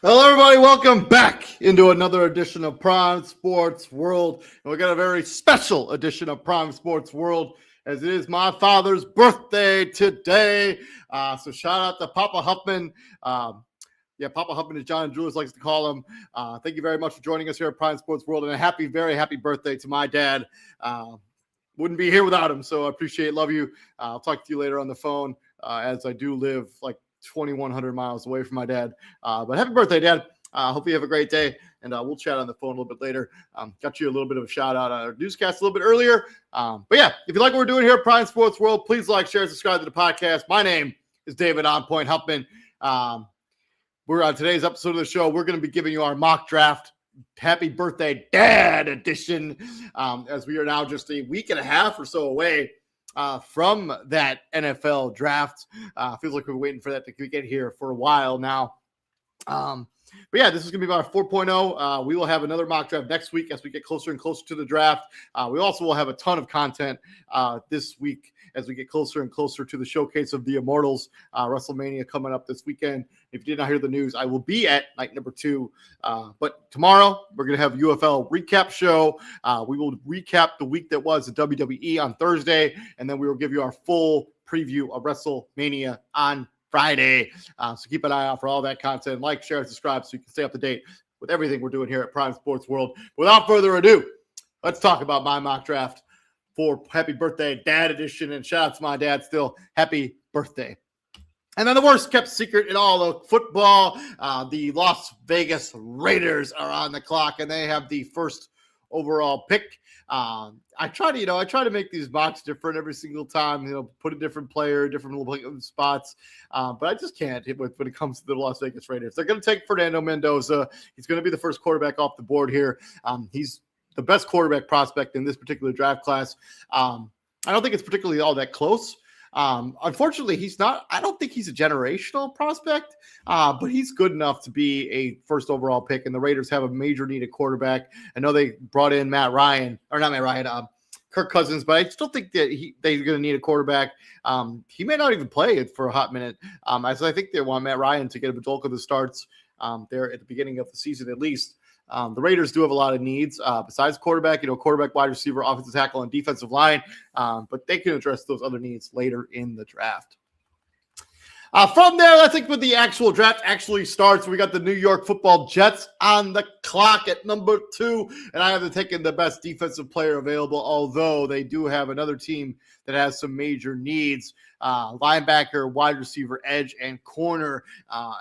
Hello, everybody. Welcome back into another edition of Prime Sports World. And we got a very special edition of Prime Sports World as it is my father's birthday today. So shout out to Papa Huffman. Papa Huffman, as John and Julius likes to call him. Thank you very much for joining us here at Prime Sports World. And a very happy birthday to my dad. Wouldn't be here without him, so I appreciate it. Love you. I'll talk to you later on the phone as I do live like 2,100 miles away from my dad. But happy birthday, Dad. Hope you have a great day, and we'll chat on the phone a little bit later. Got you a little bit of a shout out on our newscast a little bit earlier. But yeah, if you like what we're doing here at Prime Sports World, please like, share, subscribe to the podcast. My name is David On Point Huffman. We're on today's episode of the show. We're going to be giving you our mock draft. Happy birthday, Dad edition, as we are now just a week and a half or so away from that NFL draft. Feels like we've been waiting for that to get here for a while now. But yeah, this is going to be about 4.0. We will have another mock draft next week as we get closer and closer to the draft. We also will have a ton of content this week as we get closer and closer to the showcase of the Immortals, WrestleMania coming up this weekend. If you did not hear the news, I will be at night number 2. But tomorrow, we're going to have UFL recap show. We will recap the week that was at WWE on Thursday, and then we will give you our full preview of WrestleMania on Friday. So keep an eye out for all that content. Like, share, and subscribe so you can stay up to date with everything we're doing here at Prime Sports World. Without further ado, let's talk about my mock draft for Happy Birthday Dad edition. And shout out to my dad still. Happy birthday. And then the worst kept secret in all of football, the Las Vegas Raiders are on the clock, and they have the first overall pick. I try to make these mocks different every single time, put a different player, different little spots. But I just can't when it comes to the Las Vegas Raiders. They're going to take Fernando Mendoza. He's going to be the first quarterback off the board here. He's the best quarterback prospect in this particular draft class. I don't think it's particularly all that close. Unfortunately, I don't think he's a generational prospect, but he's good enough to be a first overall pick, and the Raiders have a major need at quarterback. I know they brought in Kirk Cousins, but I still think that they're going to need a quarterback. He may not even play it for a hot minute. As I think they want Matt Ryan to get a bulk of the starts there at the beginning of the season at least. The Raiders do have a lot of needs besides quarterback, quarterback, wide receiver, offensive tackle, and defensive line. But they can address those other needs later in the draft. From there, I think when the actual draft actually starts, we got the New York Football Jets on the clock at number 2, and I have them taking the best defensive player available, although they do have another team that has some major needs, linebacker, wide receiver, edge, and corner,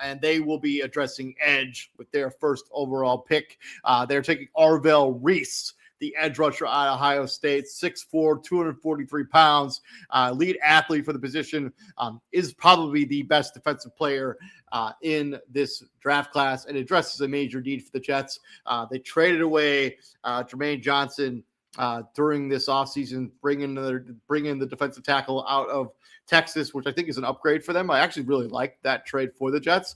and they will be addressing edge with their first overall pick. They're taking Arvell Reese, the edge rusher out of Ohio State, 6'4", 243 pounds, lead athlete for the position, is probably the best defensive player in this draft class and addresses a major need for the Jets. They traded away Jermaine Johnson during this offseason, bring in the defensive tackle out of Texas, which I think is an upgrade for them. I actually really like that trade for the Jets.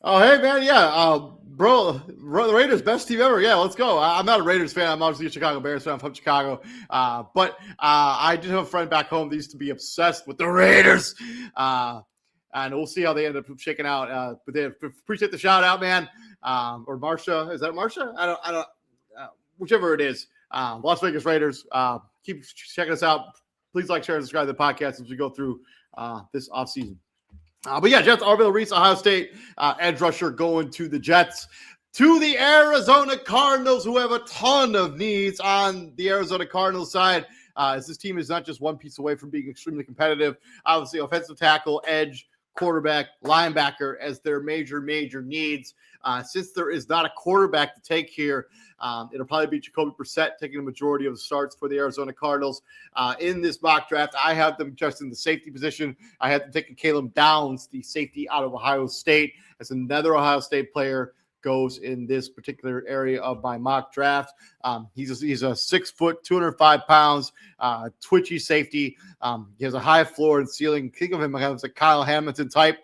Oh, hey, man, yeah. Bro, the Raiders, best team ever. Yeah, let's go. I'm not a Raiders fan. I'm obviously a Chicago Bears fan. I'm from Chicago. But I did have a friend back home that used to be obsessed with the Raiders. And we'll see how they end up shaking out. But they appreciate the shout out, man. Or Marsha. Is that Marsha? I don't whichever it is. Las Vegas Raiders. Keep checking us out. Please like, share, and subscribe to the podcast as we go through this offseason. But yeah, Jets, Arvell Reese, Ohio State, edge rusher going to the Jets. To the Arizona Cardinals, who have a ton of needs on the Arizona Cardinals side, as this team is not just one piece away from being extremely competitive. Obviously, offensive tackle, edge, quarterback, linebacker as their major needs. Since there is not a quarterback to take here, it'll probably be Jacoby Brissett taking the majority of the starts for the Arizona Cardinals. In this mock draft, I have them just in the safety position. I have them taking Caleb Downs, the safety out of Ohio State, as another Ohio State player goes in this particular area of my mock draft. He's a 6 foot, 205 pounds, twitchy safety. He has a high floor and ceiling. Think of him as a Kyle Hamilton type.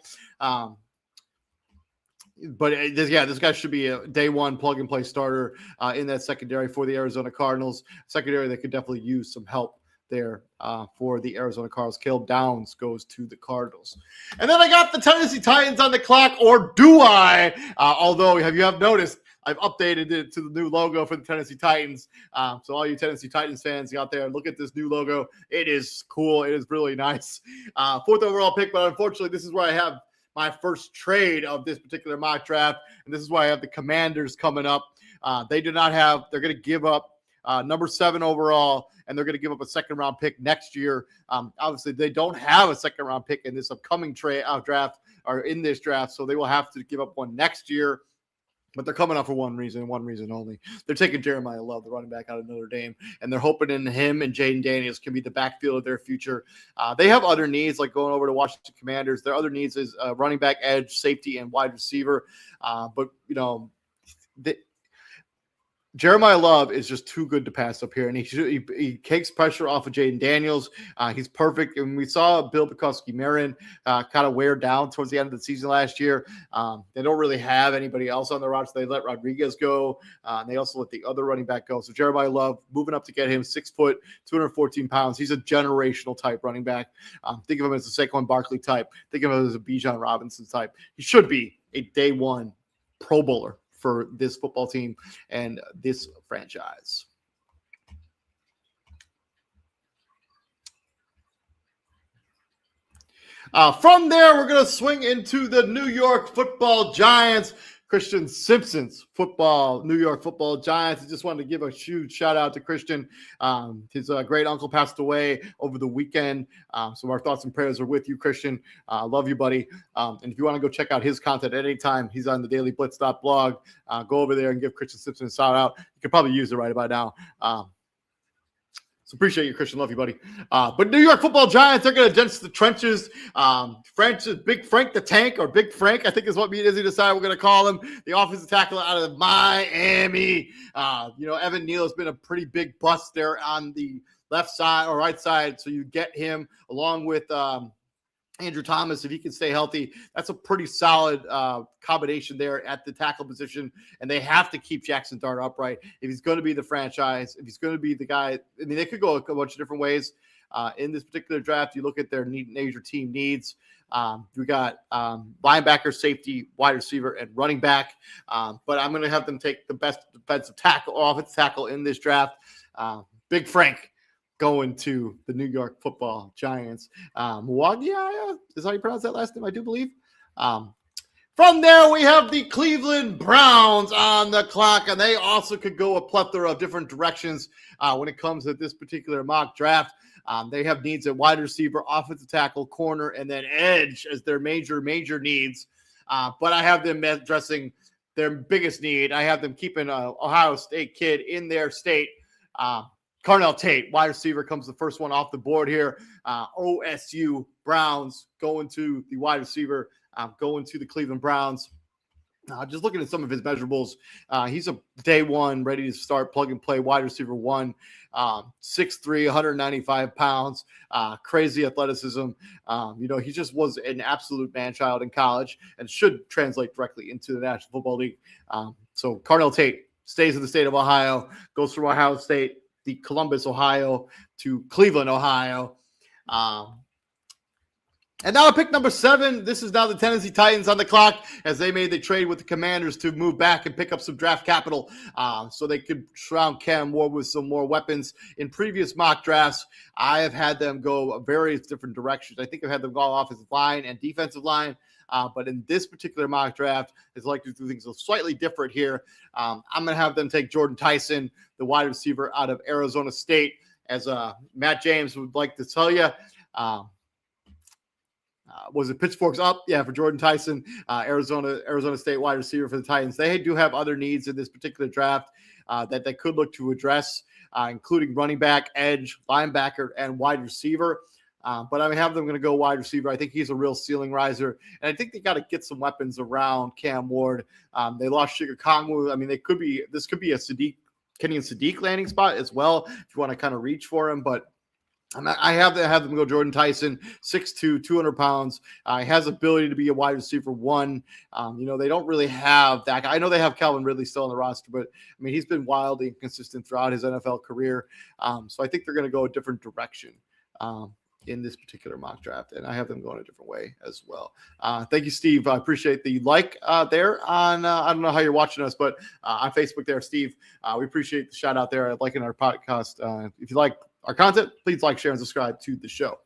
This guy should be a day one plug and play starter in that secondary for the Arizona Cardinals. Secondary that could definitely use some help there for the Arizona Cardinals. Caleb Downs goes to the Cardinals. And then I got the Tennessee Titans on the clock, or do I? Although, you have noticed, I've updated it to the new logo for the Tennessee Titans. So all you Tennessee Titans fans out there, look at this new logo. It is cool. It is really nice. 4th overall pick, but unfortunately, this is where I have my first trade of this particular mock draft, and this is why I have the Commanders coming up. They're going to give up number 7 overall, and they're going to give up a second-round pick next year. Obviously, they don't have a second-round pick in this upcoming draft, or in this draft, so they will have to give up one next year. But they're coming up for one reason only. They're taking Jeremiah Love, the running back out of Notre Dame, and they're hoping in him and Jaden Daniels can be the backfield of their future. They have other needs, like going over to Washington Commanders. Their other needs is running back, edge, safety, and wide receiver. But Jeremiah Love is just too good to pass up here, and he takes pressure off of Jaden Daniels. He's perfect. And we saw Bill Bukowski-Marin kind of wear down towards the end of the season last year. They don't really have anybody else on the roster. They let Rodriguez go. And they also let the other running back go. So Jeremiah Love, moving up to get him, 6 foot, 214 pounds. He's a generational type running back. Think of him as a Saquon Barkley type. Think of him as a Bijan Robinson type. He should be a day one Pro Bowler for this football team and this franchise. From there, we're going to swing into the New York Football Giants. Christian Simpson's New York Football Giants. I just wanted to give a huge shout out to Christian. His great uncle passed away over the weekend. So our thoughts and prayers are with you, Christian. Love you, buddy. And if you want to go check out his content at any time, he's on the dailyblitz.blog. Go over there and give Christian Simpson a shout out. You could probably use it right about now. So appreciate you, Christian. Love you, buddy. But New York Football Giants, they're going to dent the trenches. Big Frank the Tank, or Big Frank, I think is what me and Izzy decided we're going to call him. The offensive tackle out of Miami. Evan Neal has been a pretty big bust there on the left side or right side. So you get him along with Andrew Thomas, if he can stay healthy. That's a pretty solid combination there at the tackle position, and they have to keep Jackson Dart upright if he's going to be the franchise, if he's going to be the guy. I mean, they could go a bunch of different ways in this particular draft. You look at their major team needs. We got linebacker, safety, wide receiver, and running back. But I'm going to have them take the best defensive tackle, offensive tackle in this draft. Big Frank going to the New York Football Giants. Mwagia is how you pronounce that last name, I do believe. From there, we have the Cleveland Browns on the clock, and they also could go a plethora of different directions when it comes to this particular mock draft. They have needs at wide receiver, offensive tackle, corner, and then edge as their major needs. But I have them addressing their biggest need. I have them keeping an Ohio State kid in their state. Carnell Tate, wide receiver, comes the first one off the board here. OSU Browns going to the wide receiver, going to the Cleveland Browns. Just looking at some of his measurables, he's a day one, ready to start, plug and play wide receiver one, 6'3", 195 pounds, crazy athleticism. He just was an absolute man-child in college and should translate directly into the National Football League. So Carnell Tate stays in the state of Ohio, goes from Ohio State, the Columbus, Ohio, to Cleveland, Ohio. And now pick number 7. This is now the Tennessee Titans on the clock as they made the trade with the Commanders to move back and pick up some draft capital so they could surround Cam Ward with some more weapons. In previous mock drafts, I have had them go various different directions. I think I've had them go offensive line and defensive line. But in this particular mock draft, it's likely to do things slightly different here. I'm going to have them take Jordan Tyson, the wide receiver out of Arizona State, as Matt James would like to tell you. Was it pitchforks up? Yeah, for Jordan Tyson, Arizona State wide receiver for the Titans. They do have other needs in this particular draft that they could look to address, including running back, edge, linebacker, and wide receiver. But I have them going to go wide receiver. I think he's a real ceiling riser, and I think they got to get some weapons around Cam Ward. They lost Shiga Kongwu. I mean, this could be a Kenyon Sadiq landing spot as well if you want to kind of reach for him, but. I have them go Jordan Tyson, 6'2", 200 pounds. He has ability to be a wide receiver one. They don't really have that. I know they have Calvin Ridley still on the roster, but I mean, he's been wildly inconsistent throughout his NFL career. So I think they're going to go a different direction in this particular mock draft, and I have them going a different way as well. Thank you, Steve. I appreciate the there on, I don't know how you're watching us, but on Facebook there, Steve, we appreciate the shout out there. Liking our podcast. If you like our content, please like, share, and subscribe to the show.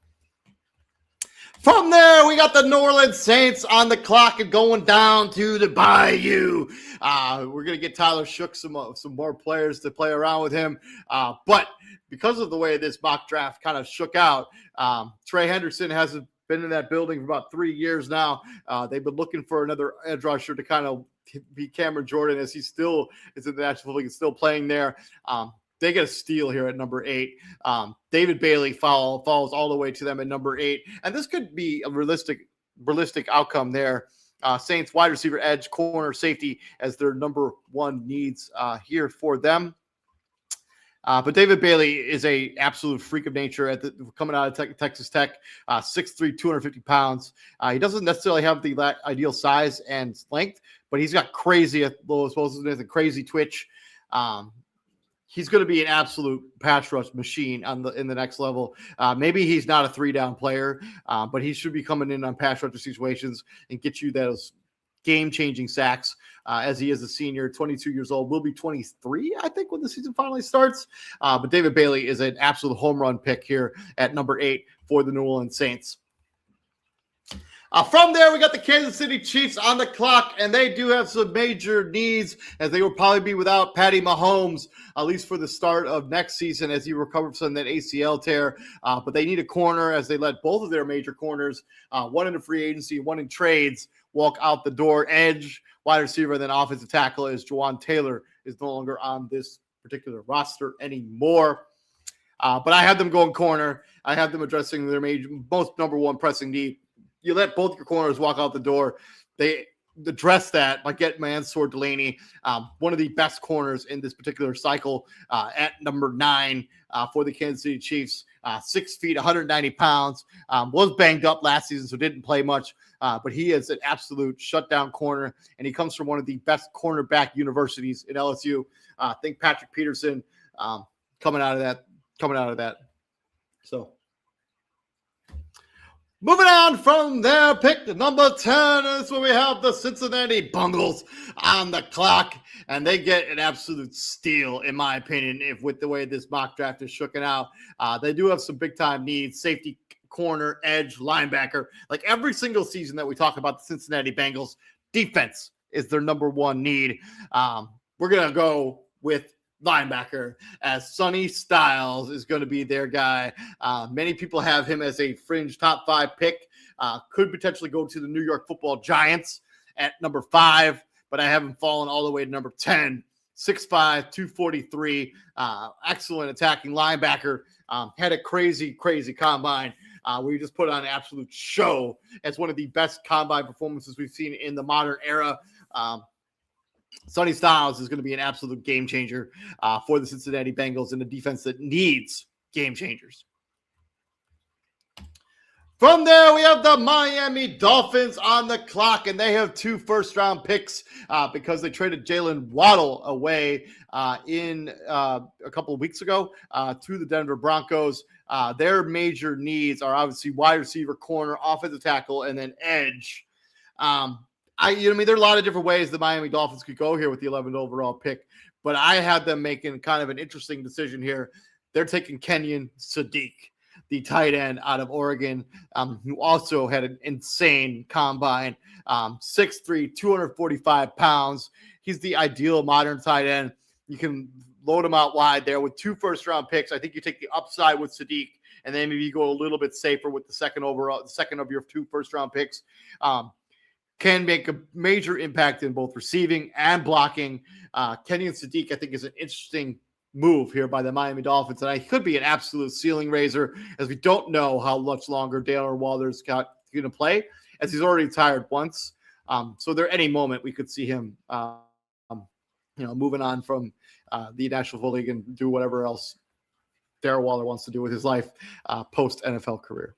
From there, we got the New Orleans Saints on the clock and going down to the Bayou. We're going to get Tyler Shook some more players to play around with him. But because of the way this mock draft kind of shook out, Trey Henderson hasn't been in that building for about 3 years now. They've been looking for another edge rusher to kind of be Cameron Jordan as he still is in the National League and still playing there. They get a steal here at number 8. David Bailey falls all the way to them at number 8. And this could be a realistic outcome there. Saints wide receiver, edge, corner, safety as their number 1 needs here for them. But David Bailey is a absolute freak of nature coming out of Texas Tech, 6'3", 250 pounds. He doesn't necessarily have the ideal size and length, but he's got crazy explosiveness and crazy twitch. He's going to be an absolute pass rush machine in the next level. Maybe he's not a 3-down player, but he should be coming in on pass rusher situations and get you those game-changing sacks as he is a senior, 22 years old, will be 23, I think, when the season finally starts. But David Bailey is an absolute home run pick here at number 8 for the New Orleans Saints. From there, we got the Kansas City Chiefs on the clock, and they do have some major needs as they will probably be without Patty Mahomes, at least for the start of next season as he recovers from that ACL tear. But they need a corner as they let both of their major corners, one in the free agency, one in trades, walk out the door. Edge, wide receiver, and then offensive tackle as Jawan Taylor is no longer on this particular roster anymore. But I have them going corner. I have them addressing their most number 1 pressing need. You let both your corners walk out the door. They address that by getting Mansour Delaney, one of the best corners in this particular cycle, at number 9 for the Kansas City Chiefs. 6 feet, 190 pounds, was banged up last season, so didn't play much, but he is an absolute shutdown corner, and he comes from one of the best cornerback universities in LSU. I think Patrick Peterson coming out of that. So moving on from there, pick number 10 is where we have the Cincinnati Bengals on the clock, and they get an absolute steal, in my opinion, with the way this mock draft is shooking out. They do have some big-time needs, safety, corner, edge, linebacker. Like every single season that we talk about the Cincinnati Bengals, defense is their number 1 need. We're going to go with linebacker as Sonny Styles is going to be their guy. Many people have him as a fringe top 5 pick. Could potentially go to the New York Football Giants at number 5, but I have him falling all the way to number 10. 6'5", 243, excellent attacking linebacker. Had a crazy combine where he just put on an absolute show as one of the best combine performances we've seen in the modern era. Sonny Styles is going to be an absolute game changer for the Cincinnati Bengals in a defense that needs game changers. From there, we have the Miami Dolphins on the clock, and they have 2 first-round picks because they traded Jalen Waddle away in a couple of weeks ago to the Denver Broncos. Their major needs are obviously wide receiver, corner, offensive tackle, and then edge. There are a lot of different ways the Miami Dolphins could go here with the 11th overall pick, but I had them making kind of an interesting decision here. They're taking Kenyon Sadiq, the tight end out of Oregon, who also had an insane combine, 6'3", 245 pounds. He's the ideal modern tight end. You can load him out wide there with 2 first-round picks. I think you take the upside with Sadiq and then maybe you go a little bit safer with the second of your 2 first-round picks. Can make a major impact in both receiving and blocking. Kenyon Sadiq, I think, is an interesting move here by the Miami Dolphins, and I could be an absolute ceiling raiser, as we don't know how much longer Dalen Waller's going to play, as he's already retired once. So there, any moment we could see him, moving on from the National Football League and do whatever else Darren Waller wants to do with his life post NFL career.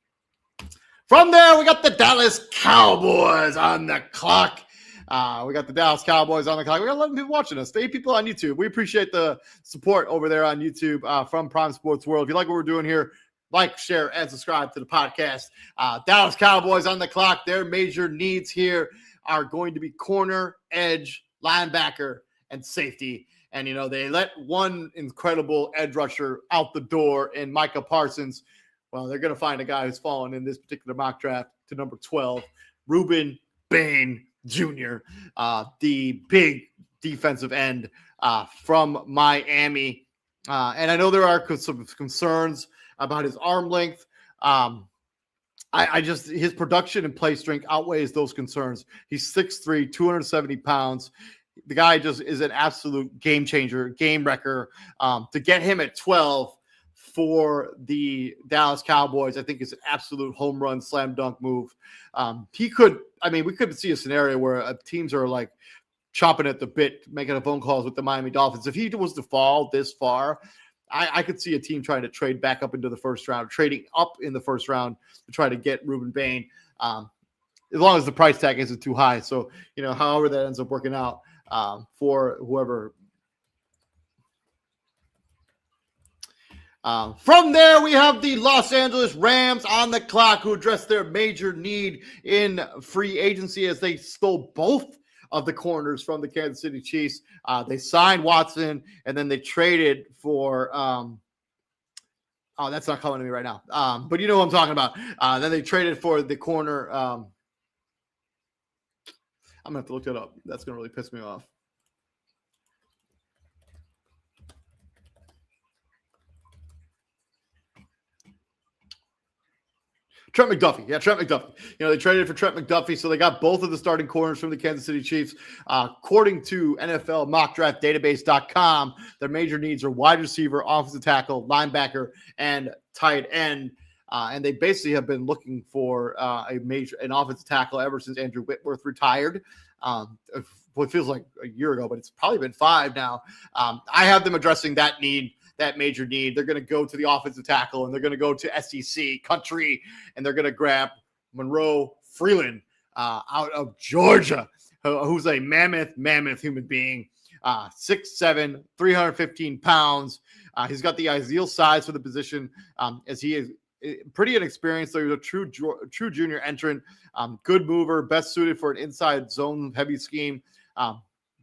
From there, we got the Dallas Cowboys on the clock. We got the Dallas Cowboys on the clock. We got 11 people watching us. 8 people on YouTube. We appreciate the support over there on YouTube from Prime Sports World. If you like what we're doing here, like, share, and subscribe to the podcast. Dallas Cowboys on the clock. Their major needs here are going to be corner, edge, linebacker, and safety. And, they let one incredible edge rusher out the door in Micah Parsons. Well, they're going to find a guy who's fallen in this particular mock draft to number 12, Ruben Bain Jr., the big defensive end from Miami. And I know there are some concerns about his arm length. His production and play strength outweighs those concerns. He's 6'3", 270 pounds. The guy just is an absolute game changer, game wrecker. To get him at 12 for the Dallas Cowboys, I think is an absolute home run, slam dunk move. We could see a scenario where teams are like chopping at the bit, making phone calls with the Miami Dolphins. If he was to fall this far, I could see a team trying to trade back up into the first round, trading up in the first round to try to get Ruben Bain, as long as the price tag isn't too high. So, however that ends up working out for whoever. From there, we have the Los Angeles Rams on the clock, who addressed their major need in free agency as they stole both of the corners from the Kansas City Chiefs. They signed Watson, and then they traded for that's not coming to me right now. But you know what I'm talking about. Then they traded for the corner. I'm going to have to look that up. That's going to really piss me off. Trent McDuffie. Yeah, Trent McDuffie. They traded for Trent McDuffie, so they got both of the starting corners from the Kansas City Chiefs. According to NFL mockdraftdatabase.com, their major needs are wide receiver, offensive tackle, linebacker, and tight end. And they basically have been looking for an offensive tackle ever since Andrew Whitworth retired. It feels like a year ago, but it's probably been 5 now. I have them addressing that major need. They're going to go to the offensive tackle, and they're going to go to SEC country, and they're going to grab Monroe Freeland out of Georgia, who's a mammoth human being, 6'7", 315 pounds. He's got the ideal size for the position, as he is pretty inexperienced, so he's a true junior entrant, good mover, best suited for an inside zone heavy scheme.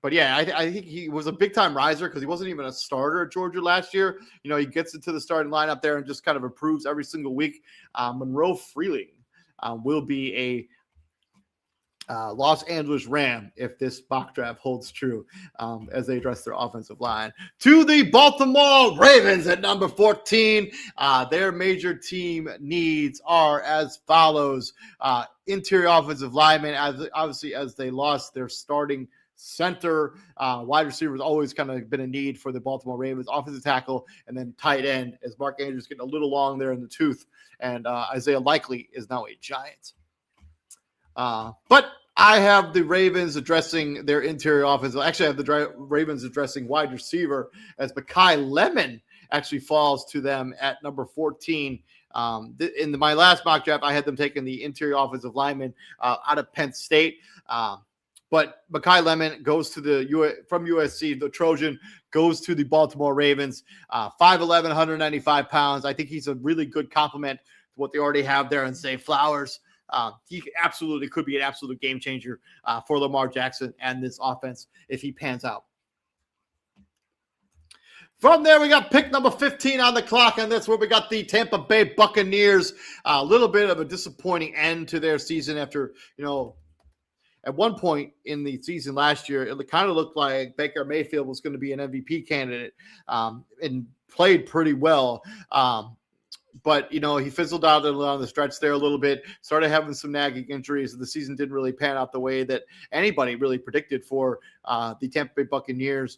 But yeah, I think he was a big time riser because he wasn't even a starter at Georgia last year. He gets into the starting lineup there and just kind of improves every single week. Monroe Freeling will be a Los Angeles Ram if this mock draft holds true, as they address their offensive line. To the Baltimore Ravens at number 14. Their major team needs are as follows. Interior offensive linemen, as they lost their starting center. Wide receiver has always kind of been a need for the Baltimore Ravens. Offensive tackle, and then tight end, as Mark Andrews getting a little long there in the tooth, and Isaiah Likely is now a Giant. But I have the Ravens addressing their interior offense. Actually, I have the Ravens addressing wide receiver, as Mekhi Lemon actually falls to them at number 14. In my last mock draft, I had them taking the interior offensive lineman out of Penn State. But Mekhi Lemon goes to from USC. The Trojan goes to the Baltimore Ravens. 5'11", 195 pounds. I think he's a really good complement to what they already have there in Zay Flowers. He absolutely could be an absolute game changer for Lamar Jackson and this offense if he pans out. From there, we got pick number 15 on the clock, and that's where we got the Tampa Bay Buccaneers. A little bit of a disappointing end to their season after, at one point in the season last year, it kind of looked like Baker Mayfield was going to be an MVP candidate, and played pretty well. But, he fizzled out on the stretch there a little bit, started having some nagging injuries. The season didn't really pan out the way that anybody really predicted for the Tampa Bay Buccaneers.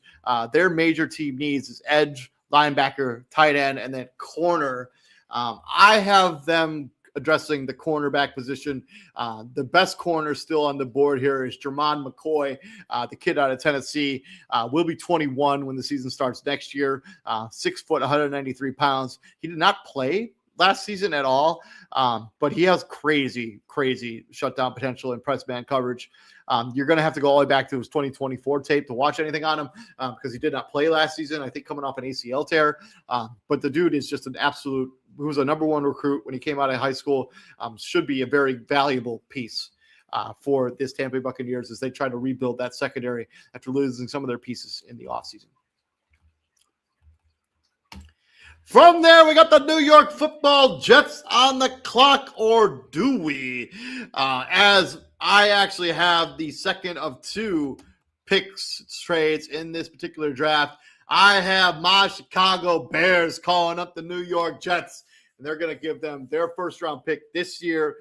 Their major team needs is edge, linebacker, tight end, and then corner. I have them addressing the cornerback position. The best corner still on the board here is Jermon McCoy, the kid out of Tennessee. Will be 21 when the season starts next year. 6 foot, 193 pounds. He did not play last season at all, but he has crazy shutdown potential and press man coverage. You're going to have to go all the way back to his 2024 tape to watch anything on him because he did not play last season, I think coming off an ACL tear. But the dude is just an absolute – who was a number one recruit when he came out of high school, should be a very valuable piece for this Tampa Bay Buccaneers as they try to rebuild that secondary after losing some of their pieces in the offseason. From there, we got the New York Football Jets on the clock, or do we? As I actually have the second of two picks trades in this particular draft. I have my Chicago Bears calling up the New York Jets, and they're going to give them their first-round pick this year.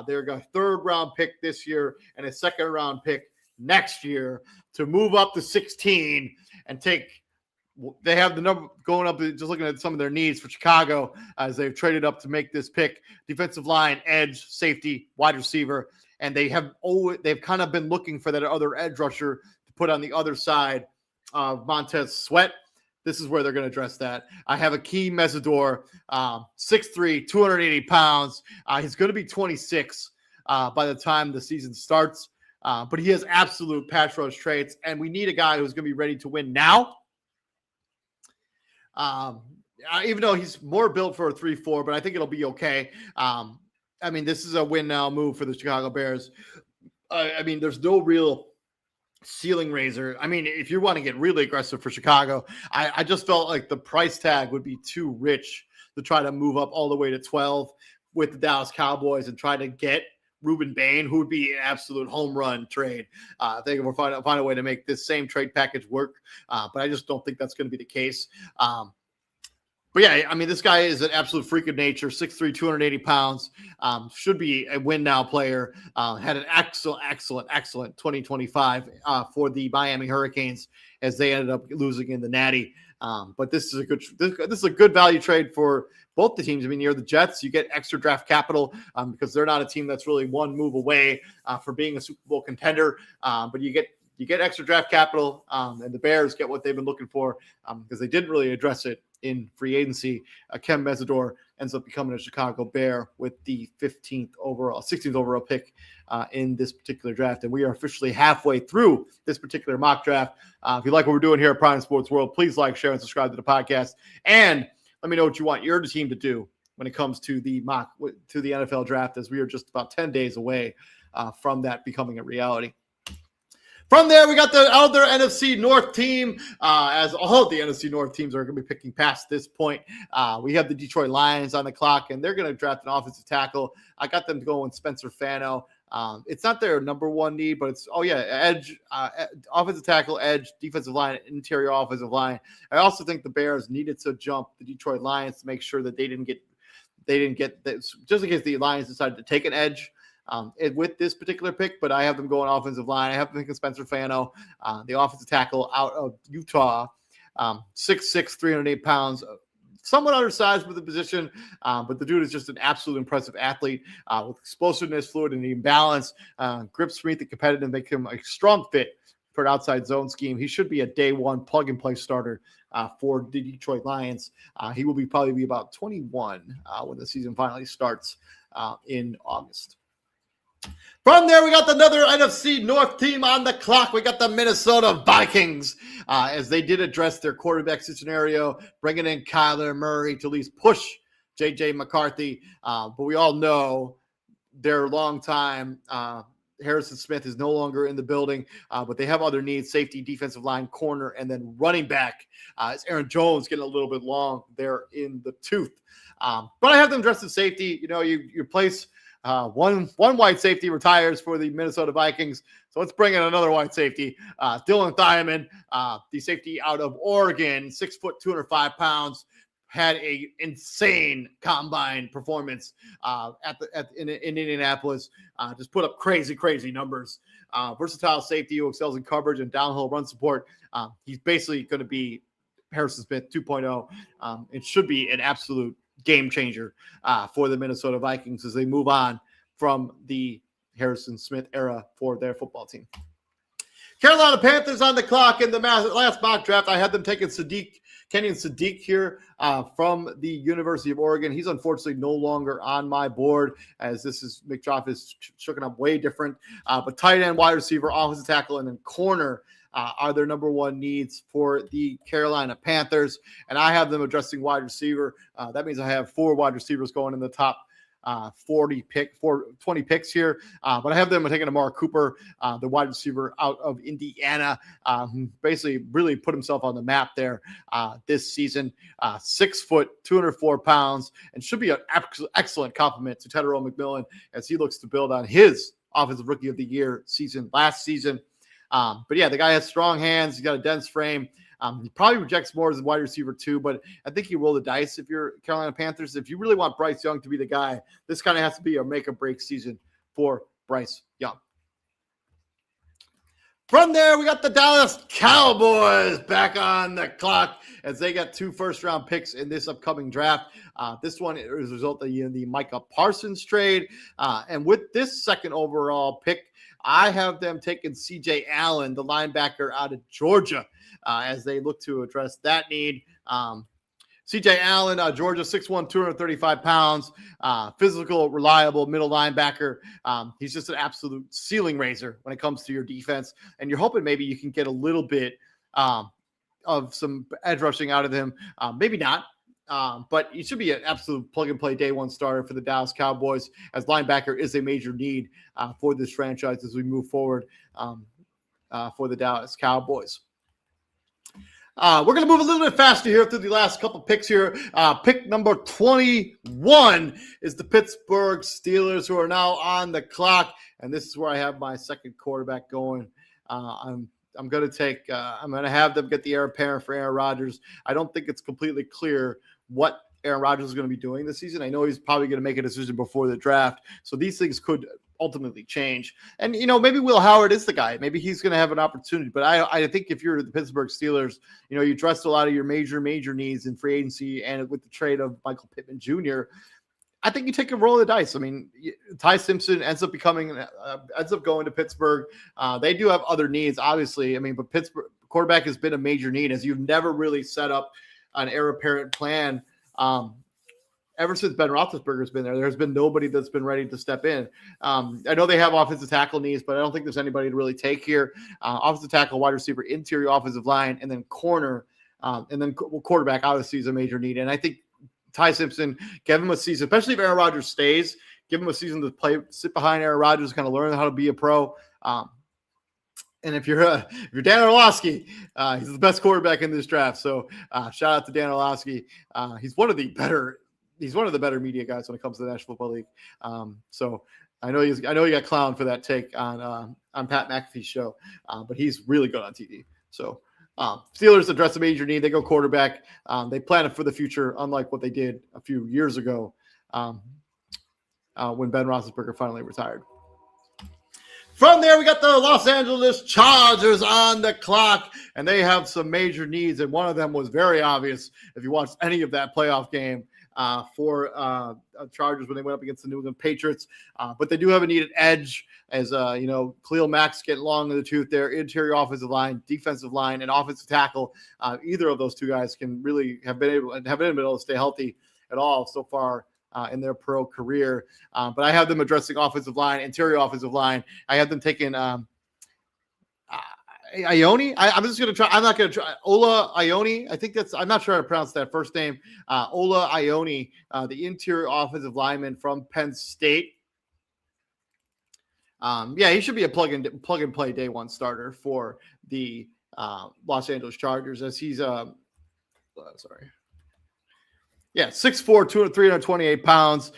They're going to third-round pick this year and a second-round pick next year to move up to 16 and take – they have the number going up, just looking at some of their needs for Chicago as they've traded up to make this pick. Defensive line, edge, safety, wide receiver, and they've kind of been looking for that other edge rusher to put on the other side of Montez Sweat. This is where they're going to address that. I have Akeem Mesidor, 6'3", 280 pounds. He's going to be 26 by the time the season starts, but he has absolute pass rush traits, and we need a guy who's going to be ready to win now. Even though he's more built for a 3-4, but I think it'll be okay. This is a win now move for the Chicago Bears. There's no real ceiling raiser. If you want to get really aggressive for Chicago, I just felt like the price tag would be too rich to try to move up all the way to 12 with the Dallas Cowboys and try to get Ruben Bain, who would be an absolute home run trade. I think we'll find a way to make this same trade package work, but I just don't think that's going to be the case. But yeah, this guy is an absolute freak of nature, 6'3", 280 pounds, should be a win-now player, had an excellent 2025 for the Miami Hurricanes as they ended up losing in the Natty. But this is a good value trade for both the teams. You're the Jets, you get extra draft capital because they're not a team that's really one move away for being a Super Bowl contender, but you get extra draft capital, and the Bears get what they've been looking for because they didn't really address it in free agency. Kem Mesidor ends up becoming a Chicago Bear with the 16th overall pick in this particular draft. And we are officially halfway through this particular mock draft. If you like what we're doing here at Prime Sports World, please like, share, and subscribe to the podcast. And let me know what you want your team to do when it comes to the NFL draft, as we are just about 10 days away from that becoming a reality. From there, we got the other NFC North team, as all the NFC North teams are going to be picking past this point. We have the Detroit Lions on the clock, and they're going to draft an offensive tackle. I got them going Spencer Fano. It's not their number one need, but it's, edge, offensive tackle, edge, defensive line, interior offensive line. I also think the Bears needed to jump the Detroit Lions to make sure that they didn't get this, just in case the Lions decided to take an edge with this particular pick, but I have them going offensive line. I have them thinking Spencer Fano, the offensive tackle out of Utah, 6'6", 308 pounds, somewhat undersized for the position, but the dude is just an absolute impressive athlete with explosiveness, fluidity, and balance, grip strength and competitive, make him a strong fit for an outside zone scheme. He should be a day one plug-and-play starter for the Detroit Lions. He will probably be about 21 when the season finally starts in August. From there, we got another NFC North team on the clock. We got the Minnesota Vikings as they did address their quarterback scenario, bringing in Kyler Murray to at least push J.J. McCarthy. But we all know their longtime Harrison Smith is no longer in the building, but they have other needs: safety, defensive line, corner, and then running back. It's Aaron Jones getting a little bit long there in the tooth. But I have them dressed as safety. You place one white safety retires for the Minnesota Vikings. So let's bring in another white safety. Dylan Thielman, the safety out of Oregon, 6 foot, 205 pounds, had a insane combine performance in Indianapolis. Just put up crazy numbers. Versatile safety who excels in coverage and downhill run support. He's basically going to be Harrison Smith 2.0. It should be an absolute game changer for the Minnesota Vikings as they move on from the Harrison Smith era for their football team. Carolina Panthers on the clock in the last mock draft. I had them taking Kenyon Sadiq here from the University of Oregon. He's unfortunately no longer on my board as Mick Droff is shooken up way different. But tight end, wide receiver, offensive tackle, and then corner are their number one needs for the Carolina Panthers. And I have them addressing wide receiver. That means I have 4 wide receivers going in the top 20 picks here. But I have them taking Amari Cooper, the wide receiver out of Indiana, who basically really put himself on the map there this season. 6 foot, 204 pounds, and should be an excellent compliment to Tetairoa McMillan as he looks to build on his offensive rookie of the year season last season. But yeah, the guy has strong hands. He's got a dense frame. He probably projects more as a wide receiver too, but I think you roll the dice if you're Carolina Panthers. If you really want Bryce Young to be the guy, this kind of has to be a make or break season for Bryce Young. From there, we got the Dallas Cowboys back on the clock as they got 2 first-round picks in this upcoming draft. This one is a result of the Micah Parsons trade. And with this second overall pick, I have them taking C.J. Allen, the linebacker out of Georgia, as they look to address that need. C.J. Allen, Georgia, 6'1", 235 pounds, physical, reliable middle linebacker. He's just an absolute ceiling raiser when it comes to your defense. And you're hoping maybe you can get a little bit of some edge rushing out of him. Maybe not. But he should be an absolute plug-and-play day one starter for the Dallas Cowboys, as linebacker is a major need for this franchise as we move forward for the Dallas Cowboys. We're going to move a little bit faster here through the last couple picks here. Pick number 21 is the Pittsburgh Steelers, who are now on the clock, and this is where I have my second quarterback going. I'm going to have them get the heir apparent for Aaron Rodgers. I don't think it's completely clear what Aaron Rodgers is going to be doing this season. I know he's probably going to make a decision before the draft, so these things could ultimately change. And, maybe Will Howard is the guy. Maybe he's going to have an opportunity. But I think if you're the Pittsburgh Steelers, you addressed a lot of your major needs in free agency and with the trade of Michael Pittman Jr., I think you take a roll of the dice. I mean, Ty Simpson ends up going to Pittsburgh. They do have other needs, obviously. I mean, but Pittsburgh quarterback has been a major need, as you've never really set up an heir apparent plan. Ever since Ben Roethlisberger's been there, there's been nobody that's been ready to step in. I know they have offensive tackle needs, but I don't think there's anybody to really take here. Offensive tackle, wide receiver, interior offensive line, and then corner, and then quarterback obviously is a major need. And I think Ty Simpson, give him a season, especially if Aaron Rodgers stays, give him a season to sit behind Aaron Rodgers, kind of learn how to be a pro. And if you're Dan Orlovsky, he's the best quarterback in this draft. So shout out to Dan Orlovsky. He's one of the better media guys when it comes to the National Football League. So I know he got clowned for that take on Pat McAfee's show, but he's really good on TV. So Steelers address a major need. They go quarterback. They plan it for the future, unlike what they did a few years ago when Ben Roethlisberger finally retired. From there, we got the Los Angeles Chargers on the clock, and they have some major needs, and one of them was very obvious if you watched any of that playoff game for Chargers when they went up against the New England Patriots. But they do have a needed edge, as Khalil Mack's getting long in the tooth there. Interior offensive line, defensive line, and offensive tackle. Either of those two guys can really have been able to stay healthy at all so far in their pro career. But I have them addressing offensive line, interior offensive line. I have them taking Ione. I'm just going to try. I'm not going to try. Ola Ione. I'm not sure how to pronounce that first name. Ola Ione, the interior offensive lineman from Penn State. He should be a plug and play day one starter for the Los Angeles Chargers, as he's 6'4", 328 pounds.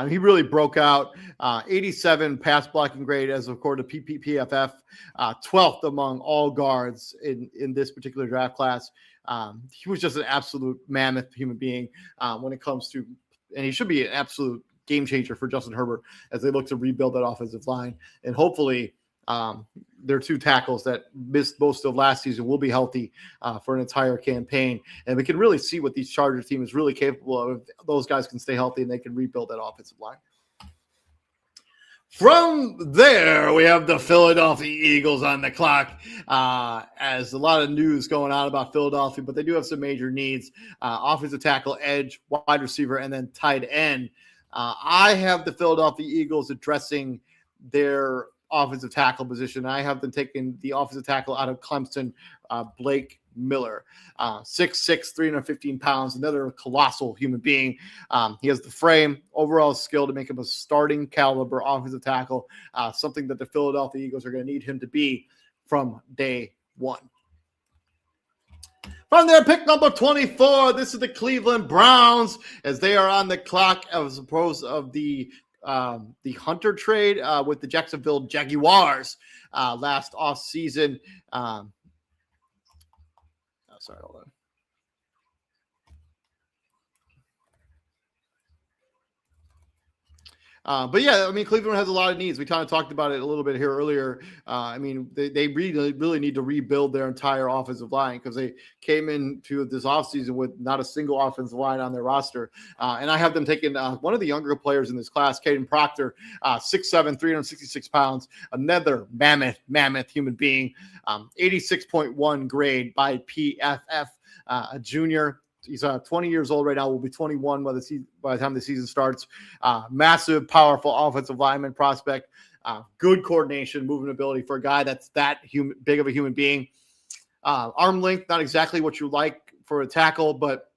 He really broke out. 87 pass blocking grade as according to PFF. 12th among all guards in this particular draft class. He was just an absolute mammoth human being when it comes to, and he should be an absolute game changer for Justin Herbert as they look to rebuild that offensive line. And hopefully their two tackles that missed most of last season will be healthy for an entire campaign. And we can really see what these Chargers team is really capable of. If those guys can stay healthy and they can rebuild that offensive line. From there, we have the Philadelphia Eagles on the clock as a lot of news going on about Philadelphia, but they do have some major needs. Offensive tackle, edge, wide receiver, and then tight end. I have the Philadelphia Eagles addressing their offensive tackle position. I have them taking the offensive tackle out of Clemson, Blake Miller, 6'6", 315 pounds, another colossal human being. He has the frame, overall skill to make him a starting caliber offensive tackle, something that the Philadelphia Eagles are going to need him to be from day one. From their pick number 24, this is the Cleveland Browns as they are on the clock as opposed of the Hunter trade with the Jacksonville Jaguars last offseason. Sorry, hold on. But yeah, I mean, Cleveland has a lot of needs. We kind of talked about it a little bit here earlier. I mean, they really need to rebuild their entire offensive line because they came into this offseason with not a single offensive line on their roster. And I have them taking one of the younger players in this class, Caden Proctor, 6'7", 366 pounds, another mammoth human being, 86.1 grade by PFF, a junior. He's 20 years old right now. Will be 21 by the time the season starts. Massive, powerful offensive lineman prospect. Good coordination, movement ability for a guy that's that big of a human being. Arm length, not exactly what you like for a tackle, but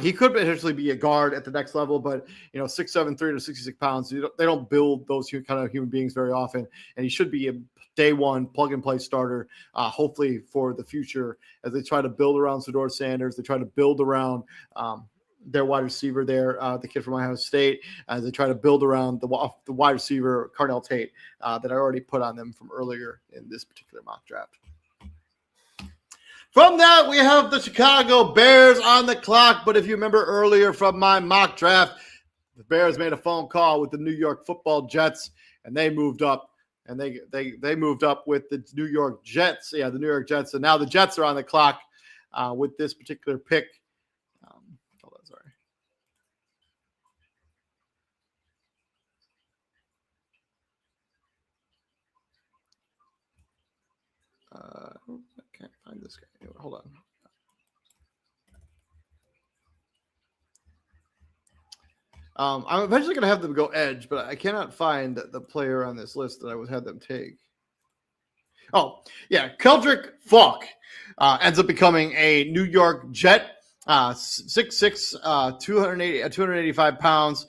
he could potentially be a guard at the next level. But 6'7", 366 pounds. They don't build those kind of human beings very often, and he should be a day one plug-and-play starter, hopefully for the future as they try to build around Sador Sanders. They try to build around their wide receiver there, the kid from Ohio State, as they try to build around the wide receiver, Carnell Tate, that I already put on them from earlier in this particular mock draft. From that, we have the Chicago Bears on the clock. But if you remember earlier from my mock draft, the Bears made a phone call with the New York Football Jets, and they moved up. And they moved up with the New York Jets. Yeah, the New York Jets. And now the Jets are on the clock with this particular pick. Hold on, sorry. I can't find this guy. Anyway, hold on. I'm eventually going to have them go edge, but I cannot find the player on this list that I would have them take. Oh, yeah. Keldrick Falk ends up becoming a New York Jet, 6'6", 285 pounds.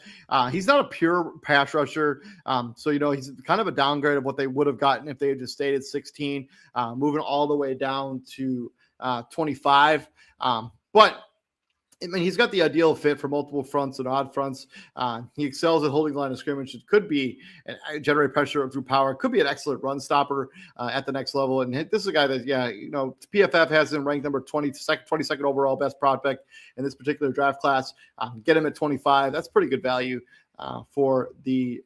He's not a pure pass rusher. So, he's kind of a downgrade of what they would have gotten if they had just stayed at 16, moving all the way down to 25. But I mean, he's got the ideal fit for multiple fronts and odd fronts. He excels at holding line of scrimmage. It could be generate pressure through power. Could be an excellent run stopper at the next level. And this is a guy that, PFF has him ranked number 22nd overall best prospect in this particular draft class. Get him at 25. That's pretty good value for the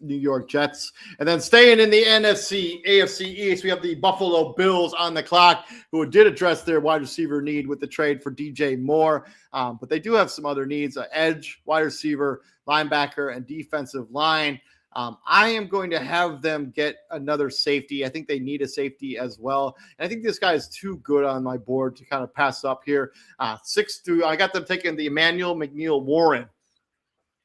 New York Jets. And then staying in the AFC East, we have the Buffalo Bills on the clock, who did address their wide receiver need with the trade for DJ Moore. But they do have some other needs: edge, wide receiver, linebacker, and defensive line. I am going to have them get another safety. I think they need a safety as well. And I think this guy is too good on my board to kind of pass up here. 6'2", I got them taking the Emmanuel McNeil Warren.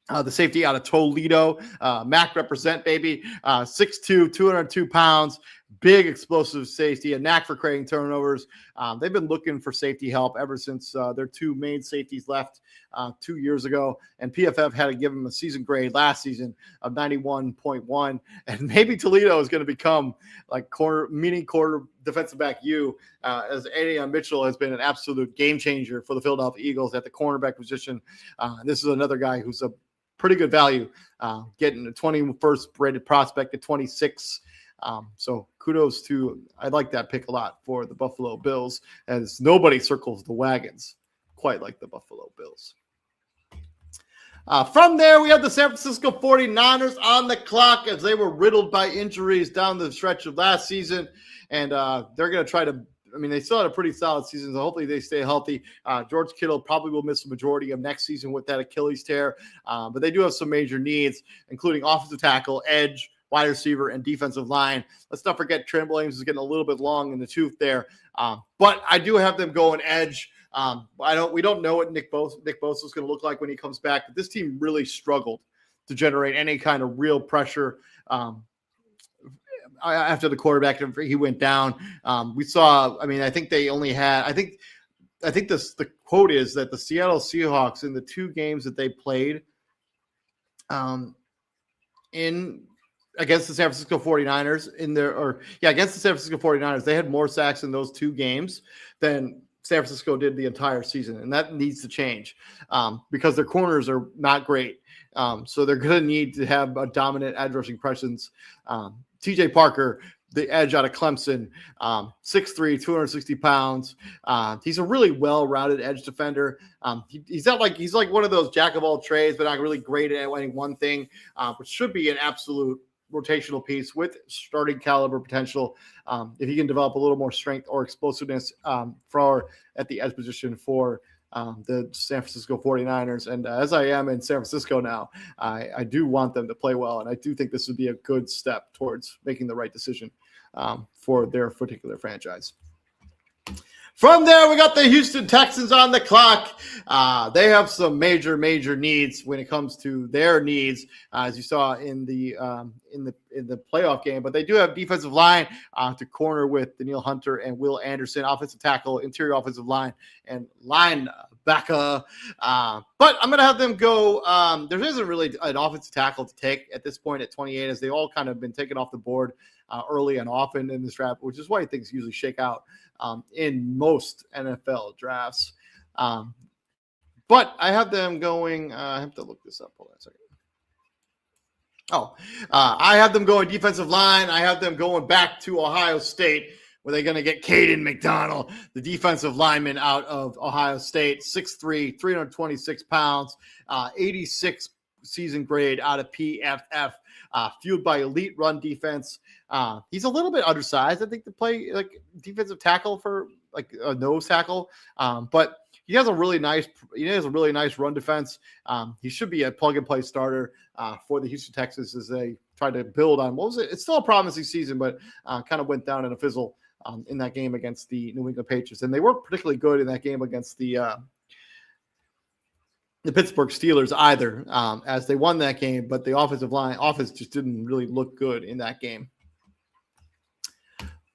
The safety out of Toledo. Mac represent, baby. 6'2", 202 pounds. Big explosive safety. A knack for creating turnovers. They've been looking for safety help ever since their two main safeties left 2 years ago. And PFF had to give them a season grade last season of 91.1. And maybe Toledo is going to become like quarter defensive back as Adrian Mitchell has been an absolute game changer for the Philadelphia Eagles at the cornerback position. This is another guy who's a pretty good value, getting a 21st rated prospect at 26. So kudos to, I like that pick a lot for the Buffalo Bills, as nobody circles the wagons quite like the Buffalo Bills. From there, we have the San Francisco 49ers on the clock as they were riddled by injuries down the stretch of last season. And they're going to try to, they still had a pretty solid season, so hopefully they stay healthy. George Kittle probably will miss the majority of next season with that Achilles tear. But they do have some major needs, including offensive tackle, edge, wide receiver, and defensive line. Let's not forget Trent Williams is getting a little bit long in the tooth there. But I do have them going edge. We don't know what Nick Bosa is going to look like when he comes back, but this team really struggled to generate any kind of real pressure after the quarterback he went down. We saw, I think they only had, I think the quote is that the Seattle Seahawks in the two games that they played against the San Francisco 49ers against the San Francisco 49ers, they had more sacks in those two games than San Francisco did the entire season, and that needs to change because their corners are not great. So they're going to need to have a dominant edge rushing presence. TJ Parker, the edge out of Clemson, 6'3", 260 pounds. He's a really well-rounded edge defender. He's like one of those jack of all trades, but not really great at any one thing, which should be an absolute rotational piece with starting caliber potential. If he can develop a little more strength or explosiveness at the edge position for the San Francisco 49ers. And as I am in San Francisco now, I do want them to play well. And I do think this would be a good step towards making the right decision for their particular franchise. From there, we got the Houston Texans on the clock. They have some major needs when it comes to their needs, as you saw in the playoff game. But they do have defensive line to corner with Danielle Hunter and Will Anderson, offensive tackle, interior offensive line, and linebacker. But I'm going to have them go. There isn't really an offensive tackle to take at this point at 28, as they all kind of been taken off the board early and often in this draft, which is why things usually shake out in most NFL drafts. But I have them going, I have to look this up. Hold on a second. I have them going defensive line. I have them going back to Ohio State, where they're going to get Caden McDonald, the defensive lineman out of Ohio State, 6'3", 326 pounds, 86 season grade out of PFF, fueled by elite run defense. He's a little bit undersized, I think, to play like defensive tackle for like a nose tackle. But he has a really nice run defense. He should be a plug and play starter for the Houston Texans as they try to build on what was it? It's still a promising season, but kind of went down in a fizzle in that game against the New England Patriots. And they weren't particularly good in that game against the Pittsburgh Steelers either, as they won that game, but the offense just didn't really look good in that game.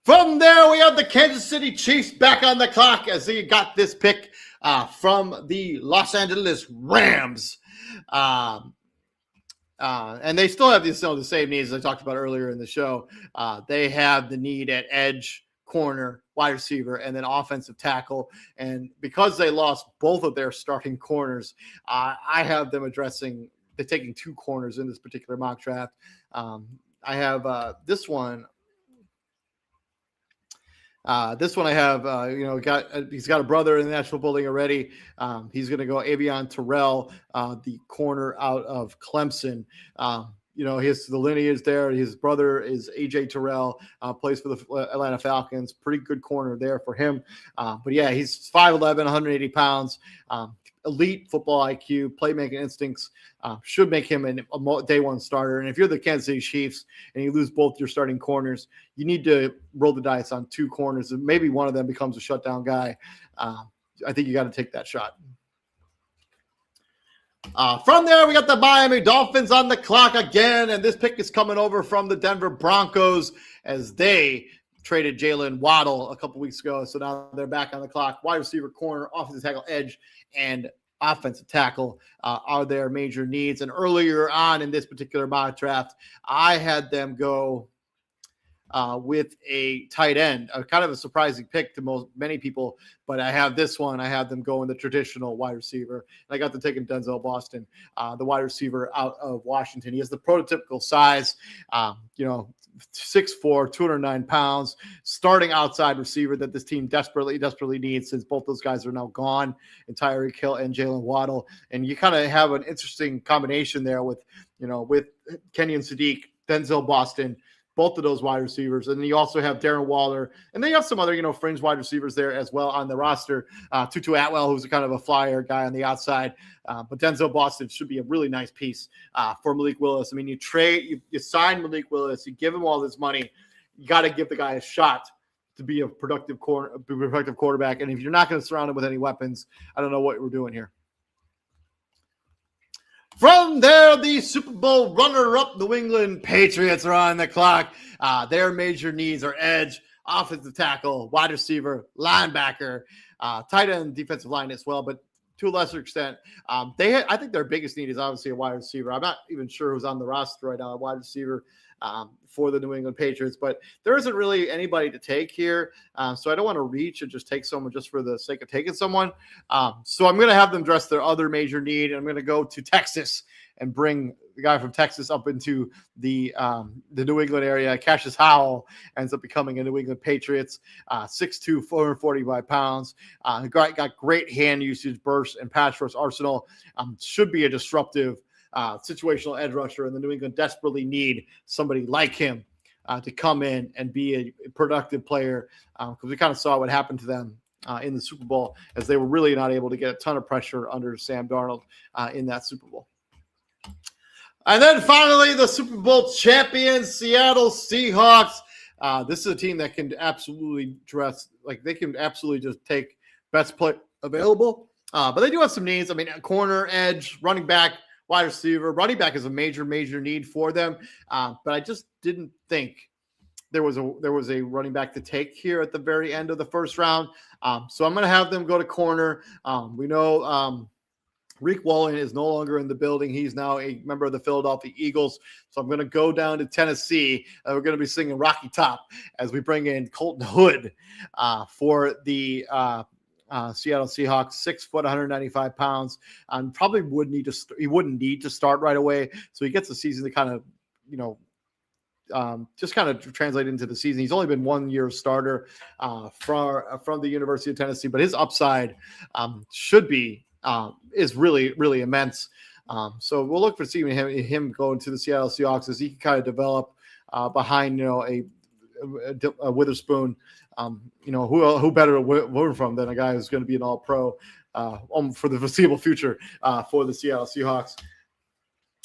From there, we have the Kansas City Chiefs back on the clock as they got this pick from the Los Angeles Rams. And they still have the same needs as I talked about earlier in the show. They have the need at edge, corner, wide receiver, and then offensive tackle. And because they lost both of their starting corners, I have them they're taking two corners in this particular mock draft. I have this one. This one I have, he's got a brother in the National Building already. He's going to go Avion Terrell, the corner out of Clemson. He has the lineage there. His brother is AJ Terrell, plays for the Atlanta Falcons. Pretty good corner there for him. But yeah, he's 5'11", 180 pounds. Elite football IQ, playmaking instincts, should make him a day one starter. And if you're the Kansas City Chiefs and you lose both your starting corners, you need to roll the dice on two corners. And maybe one of them becomes a shutdown guy. I think you got to take that shot. From there, we got the Miami Dolphins on the clock again. And this pick is coming over from the Denver Broncos as they traded Jalen Waddle a couple weeks ago. So now they're back on the clock. Wide receiver, corner, offensive tackle, edge, and offensive tackle are their major needs. And earlier on in this particular mock draft, I had them go with a tight end, kind of a surprising pick to many people. But I have this one. I have them going the traditional wide receiver. And I got to take Denzel Boston, the wide receiver out of Washington. He has the prototypical size, 6'4", 209 pounds, starting outside receiver that this team desperately needs, since both those guys are now gone, and Tyreek Hill and Jalen Waddle. And you kind of have an interesting combination there with Kenyon Sadiq, Denzel Boston, both of those wide receivers. And then you also have Darren Waller. And then you have some other, fringe wide receivers there as well on the roster. Tutu Atwell, who's kind of a flyer guy on the outside. But Denzel Boston should be a really nice piece for Malik Willis. I mean, you sign Malik Willis, you give him all this money. You got to give the guy a shot to be a productive quarterback. And if you're not going to surround him with any weapons, I don't know what we're doing here. From there, the Super Bowl runner-up New England Patriots are on the clock. Their major needs are edge, offensive tackle, wide receiver, linebacker, tight end, defensive line as well. But to a lesser extent, I think their biggest need is obviously a wide receiver. I'm not even sure who's on the roster right now, a wide receiver for the New England Patriots, but there isn't really anybody to take here. So I don't want to reach and just take someone just for the sake of taking someone. So I'm going to have them address their other major need. And I'm going to go to Texas and bring the guy from Texas up into the New England area. Cassius Howell ends up becoming a New England Patriots, 6'2", 445 pounds. Got great hand usage, burst, and pass rush arsenal. Should be a disruptive situational edge rusher, and the New England desperately need somebody like him to come in and be a productive player, because we kind of saw what happened to them in the Super Bowl, as they were really not able to get a ton of pressure under Sam Darnold in that Super Bowl. And then finally, the Super Bowl champions, Seattle Seahawks. This is a team that can absolutely they can absolutely just take best play available. But they do have some needs. I mean, corner, edge, running back, wide receiver. Running back is a major need for them. But I just didn't think there was a running back to take here at the very end of the first round. So I'm going to have them go to corner. We know Reek Wallen is no longer in the building. He's now a member of the Philadelphia Eagles. So I'm going to go down to Tennessee. We're going to be singing Rocky Top as we bring in Colton Hood for the Seattle Seahawks, 6 foot, 195 pounds. Probably he wouldn't need to start right away. So he gets the season to kind of, just kind of translate into the season. He's only been 1 year starter from the University of Tennessee, but his upside is really immense. So we'll look for seeing him go into the Seattle Seahawks as he can kind of develop behind a Witherspoon. Who better to learn from than a guy who's going to be an All-Pro for the foreseeable future for the Seattle Seahawks.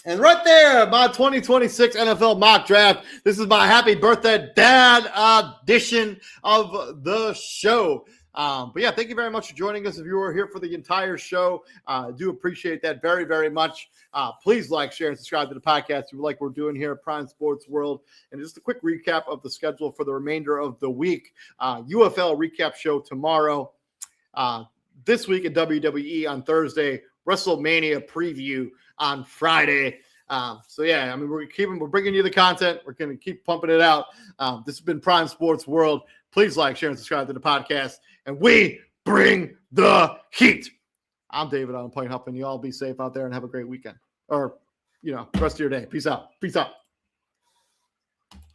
And right there, my 2026 NFL mock draft. This is my happy birthday dad edition of the show. But yeah, thank you very much for joining us. If you were here for the entire show, I do appreciate that very, very much. Please like, share, and subscribe to the podcast if you like what we're doing here at Prime Sports World. And just a quick recap of the schedule for the remainder of the week. UFL recap show tomorrow. This week at WWE on Thursday. WrestleMania preview on Friday. So yeah, I mean, we're bringing you the content. We're going to keep pumping it out. This has been Prime Sports World. Please like, share, and subscribe to the podcast. And we bring the heat. I'm David on Point Huffman. You all be safe out there and have a great weekend. Or, the rest of your day. Peace out.